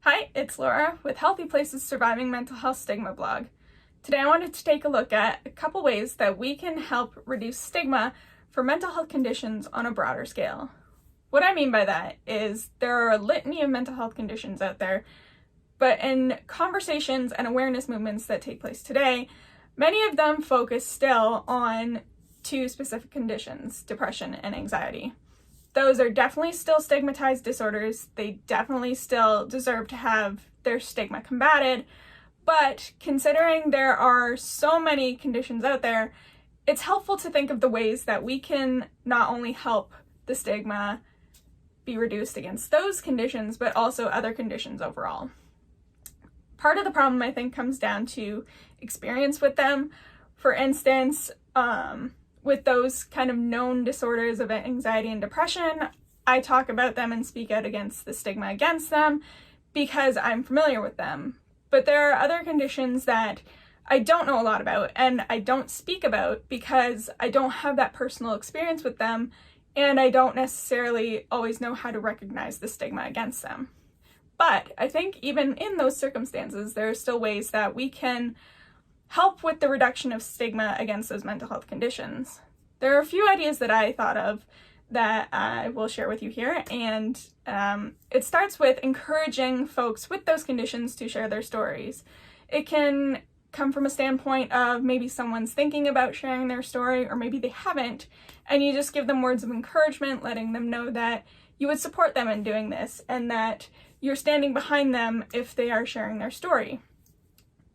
Hi, it's Laura with HealthyPlace's Surviving Mental Health Stigma blog. Today I wanted to take a look at a couple ways that we can help reduce stigma for mental health conditions on a broader scale. What I mean by that is there are a litany of mental health conditions out there, but in conversations and awareness movements that take place today, many of them focus still on two specific conditions, depression and anxiety. Those are definitely still stigmatized disorders. They definitely still deserve to have their stigma combated. But considering there are so many conditions out there, it's helpful to think of the ways that we can not only help the stigma be reduced against those conditions, but also other conditions overall. Part of the problem, I think, comes down to experience with them. For instance, with those kind of known disorders of anxiety and depression, I talk about them and speak out against the stigma against them because I'm familiar with them. But there are other conditions that I don't know a lot about and I don't speak about because I don't have that personal experience with them and I don't necessarily always know how to recognize the stigma against them. But I think even in those circumstances, there are still ways that we can help with the reduction of stigma against those mental health conditions. There are a few ideas that I thought of that I will share with you here, and it starts with encouraging folks with those conditions to share their stories. It can come from a standpoint of maybe someone's thinking about sharing their story, or maybe they haven't, and you just give them words of encouragement, letting them know that you would support them in doing this, and that you're standing behind them if they are sharing their story.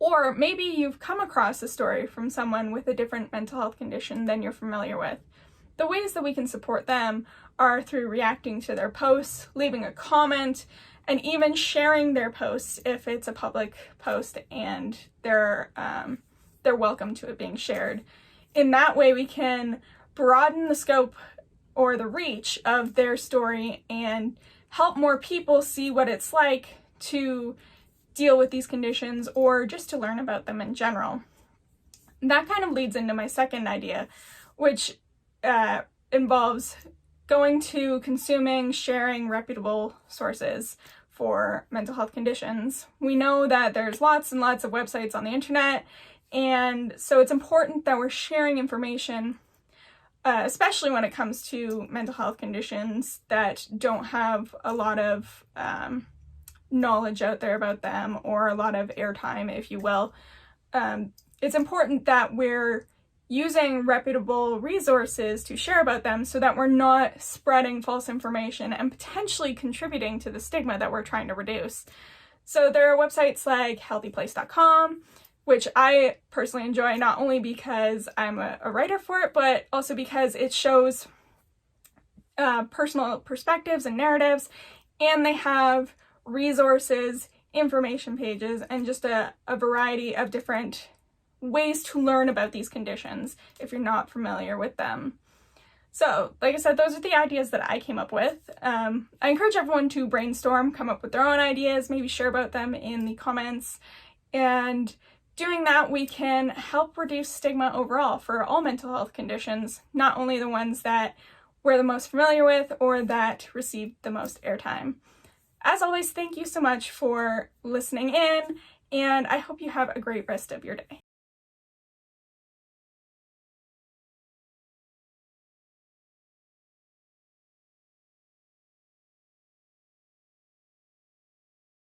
Or maybe you've come across a story from someone with a different mental health condition than you're familiar with. The ways that we can support them are through reacting to their posts, leaving a comment, and even sharing their posts if it's a public post and they're welcome to it being shared. In that way, we can broaden the scope or the reach of their story and help more people see what it's like to deal with these conditions or just to learn about them in general. That kind of leads into my second idea, which involves going to consuming, sharing reputable sources for mental health conditions. We know that there's lots and lots of websites on the internet, and so it's important that we're sharing information, especially when it comes to mental health conditions that don't have a lot of knowledge out there about them or a lot of airtime, if you will. It's important that we're using reputable resources to share about them so that we're not spreading false information and potentially contributing to the stigma that we're trying to reduce. So there are websites like HealthyPlace.com, which I personally enjoy not only because I'm a writer for it, but also because it shows personal perspectives and narratives, and they have resources, information pages, and just a variety of different ways to learn about these conditions if you're not familiar with them. So, like I said, those are the ideas that I came up with. I encourage everyone to brainstorm, come up with their own ideas, maybe share about them in the comments, and doing that, we can help reduce stigma overall for all mental health conditions, not only the ones that we're the most familiar with or that receive the most airtime. As always, thank you so much for listening in, and I hope you have a great rest of your day.